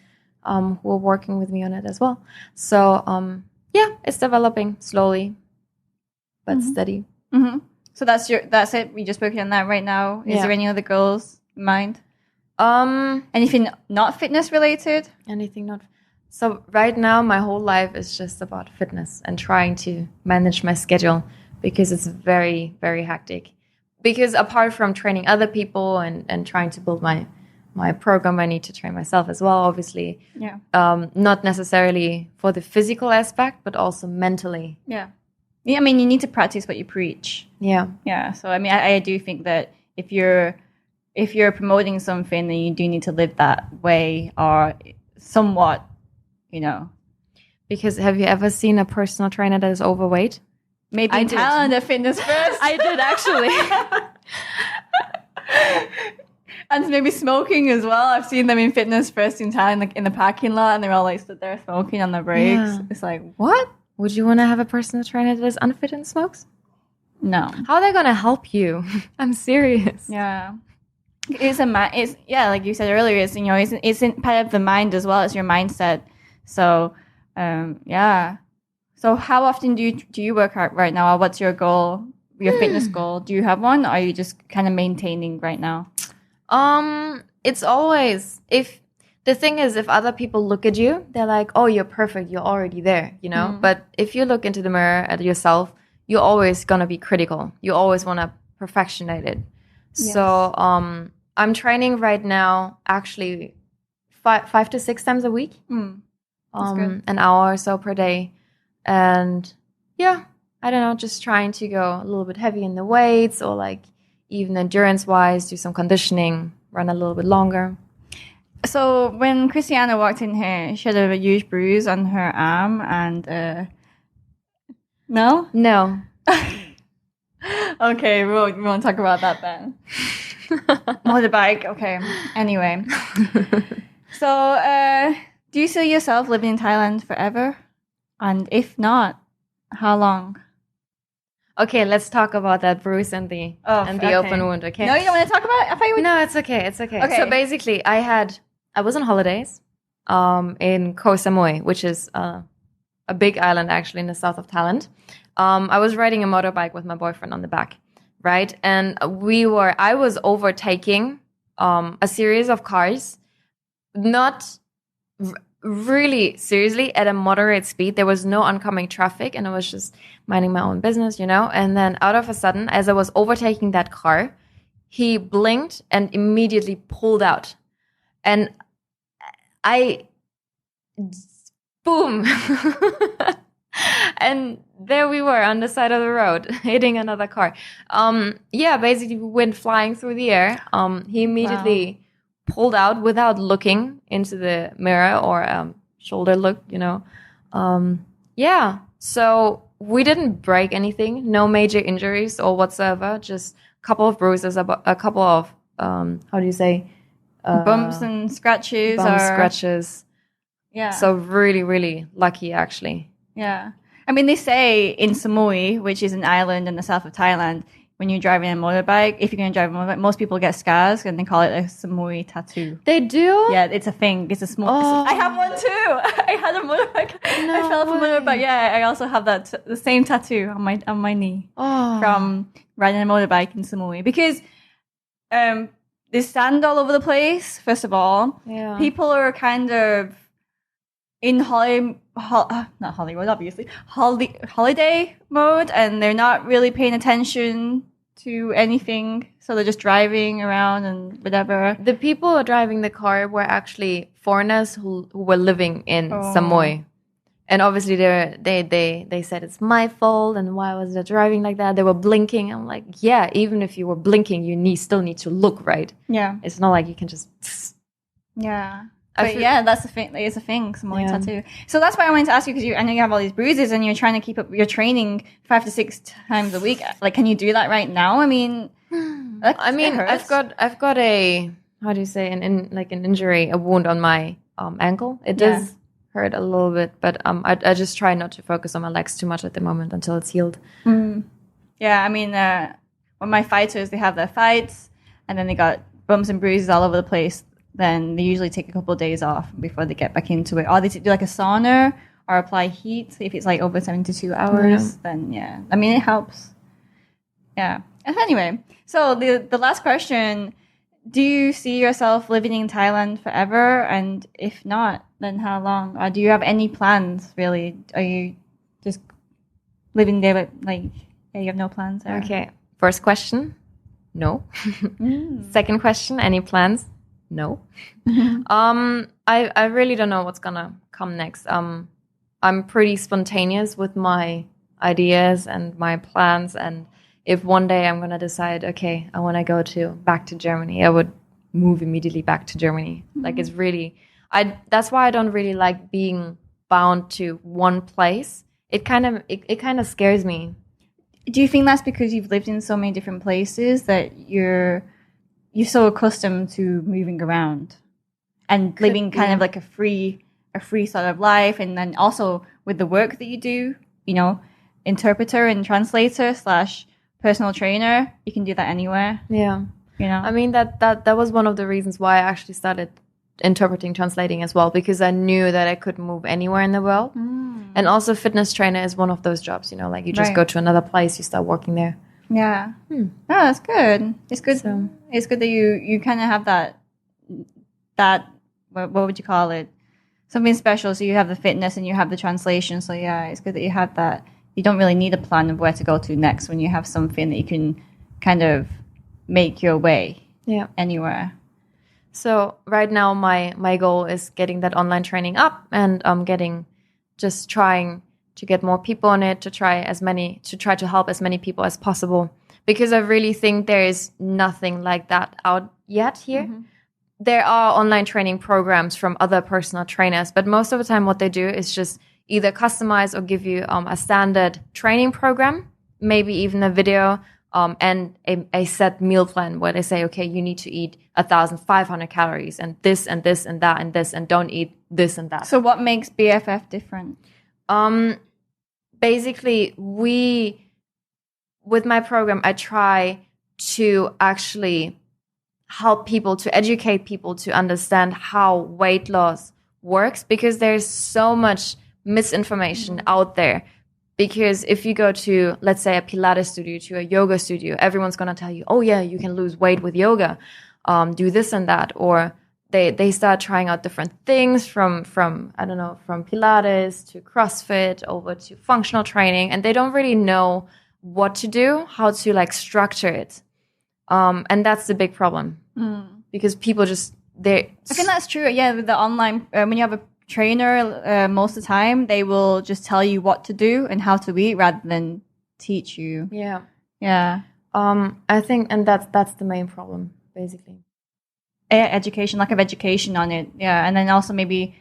who are working with me on it as well. So it's developing slowly but steady. So that's it. We just working on that right now. Is there any other goals in mind? Anything not fitness related? Anything not. So right now, my whole life is just about fitness and trying to manage my schedule because it's very, very hectic. Because apart from training other people and trying to build my program, I need to train myself as well, obviously. Yeah. Not necessarily for the physical aspect, but also mentally. Yeah. I mean, you need to practice what you preach. Yeah. Yeah. So, I mean, I do think that if you're promoting something, then you do need to live that way or somewhat, you know. Because have you ever seen a personal trainer that is overweight? Maybe in Thailand, at Fitness First. I did, actually. And maybe smoking as well. I've seen them in Fitness First in Thailand, like in the parking lot, and they're all like stood there smoking on their breaks. Yeah. It's like, what? Would you want to have a personal trainer that is unfit and smokes? No. How are they going to help you? I'm serious. Yeah. It's like you said earlier, it's in part of the mind as well. It's your mindset. So, yeah. So how often do you work out right now? Or what's your goal, your fitness goal? Do you have one? Or are you just kind of maintaining right now? It's always, if other people look at you, they're like, oh, you're perfect. You're already there, you know? But if you look into the mirror at yourself, you're always going to be critical. You always want to perfectionate it. Yes. So, I'm training right now, actually 5 to 6 times a week. An hour or so per day. And yeah, I don't know, just trying to go a little bit heavy in the weights or like even endurance wise, do some conditioning, run a little bit longer. So when Christiana walked in here, she had a huge bruise on her arm and no? No. Okay, we won't talk about that then. Motorbike, okay. Anyway. So do you see yourself living in Thailand forever? And if not, how long? Okay, let's talk about that bruise and the open wound, okay? No, you don't want to talk about it? I thought you would. No, it's okay. So basically, I was on holidays in Koh Samui, which is a big island actually in the south of Thailand. I was riding a motorbike with my boyfriend on the back, right? And I was overtaking a series of cars, not really seriously at a moderate speed. There was no oncoming traffic and I was just minding my own business, you know? And then out of a sudden, as I was overtaking that car, he blinked and immediately pulled out. And boom. And there we were on the side of the road, hitting another car. Basically we went flying through the air. He immediately pulled out without looking into the mirror or shoulder look, you know. So we didn't break anything, no major injuries or whatsoever, just a couple of bruises, a couple of, bumps and scratches. Scratches. Yeah. So really, really lucky, actually. Yeah. I mean, they say in Samui, which is an island in the south of Thailand, when you're driving a motorbike, if you're going to drive a motorbike, most people get scars and they call it a Samui tattoo. They do? Yeah, it's a thing. It's a small... I have one too. I had a motorbike. I fell off a motorbike. Yeah, I also have the same tattoo on my knee from riding a motorbike in Samui. Because there's sand all over the place, first of all. Yeah. People are kind of in not Hollywood, obviously, holiday mode, and they're not really paying attention to anything. So they're just driving around and whatever. The people driving the car were actually foreigners who were living in Samui. And obviously they said it's my fault and why was I driving like that? They were blinking. I'm like, yeah, even if you were blinking, you still need to look right. Yeah. It's not like you can just... Yeah. But that's the thing. It's a thing, Samui tattoo. So that's why I wanted to ask you, because I know you have all these bruises and you're trying to keep up your training 5 to 6 times a week. Like, can you do that right now? I mean, I've got a, how do you say, an injury, a wound on my ankle. It does hurt a little bit, but I just try not to focus on my legs too much at the moment until it's healed. Yeah, I mean, when my fighters, they have their fights and then they got bumps and bruises all over the place. Then they usually take a couple of days off before they get back into it. Or they do like a sauna or apply heat. If it's like over 72 hours, then I mean, it helps. Yeah. And anyway, so the last question, do you see yourself living in Thailand forever? And if not, then how long? Or do you have any plans, really? Are you just living there, but you have no plans there? Okay. First question, no. Second question, any plans? No. I really don't know what's gonna come next. I'm pretty spontaneous with my ideas and my plans, and if one day I'm gonna decide, okay, I want to go back to Germany, I would move immediately back to Germany. Like it's really, that's why I don't really like being bound to one place. It kind of scares me. Do you think that's because you've lived in so many different places that you're so accustomed to moving around and living kind of like a free sort of life, and then also with the work that you do, interpreter and translator / personal trainer, you can do that anywhere. Yeah. I mean that was one of the reasons why I actually started interpreting, translating as well, because I knew that I could move anywhere in the world. And also fitness trainer is one of those jobs, like you just go to another place, you start working there. Yeah. No, that's good. It's good. So, it's good that you kind of have that what would you call it? Something special. So you have the fitness and you have the translation. So yeah, it's good that you have that. You don't really need a plan of where to go to next when you have something that you can kind of make your way anywhere. So right now my goal is getting that online training up, and just trying to get more people on it, to try to help as many people as possible, because I really think there is nothing like that out yet here. There are online training programs from other personal trainers, but most of the time what they do is just either customize or give you a standard training program, maybe even a video, and a set meal plan where they say, okay, you need to eat 1,500 calories and this and this and that and this, and don't eat this and that. So what makes BFF different? Basically, with my program, I try to actually help people, to educate people to understand how weight loss works, because there's so much misinformation out there. Because if you go to, let's say, a Pilates studio, to a yoga studio, everyone's going to tell you, oh yeah, you can lose weight with yoga, do this and that. Or they start trying out different things from Pilates to CrossFit over to functional training, and they don't really know what to do, how to structure it. And that's the big problem, because people I think that's true. Yeah, with the online, when you have a trainer, most of the time they will just tell you what to do and how to eat rather than teach you. Yeah. I think, and that's the main problem, basically. Education, lack of education on it. Yeah, and then also maybe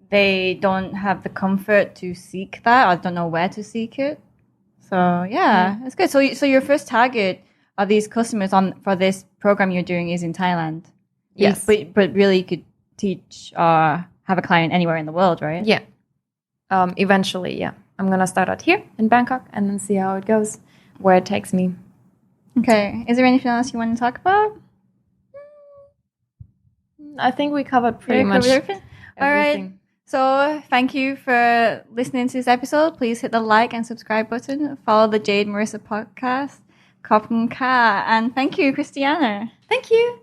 they don't have the comfort to seek that, or don't know where to seek it. So yeah, it's good. So your first target of these customers for this program you're doing is in Thailand. Yes, but really you could teach or have a client anywhere in the world, right? Yeah. Eventually, yeah. I'm gonna start out here in Bangkok and then see how it goes, where it takes me. Okay. Is there anything else you want to talk about? I think we covered pretty much everything. All right. So thank you for listening to this episode. Please hit the like and subscribe button. Follow the Jade Marrisa podcast. Khop khun ka. And thank you, Christiana. Thank you.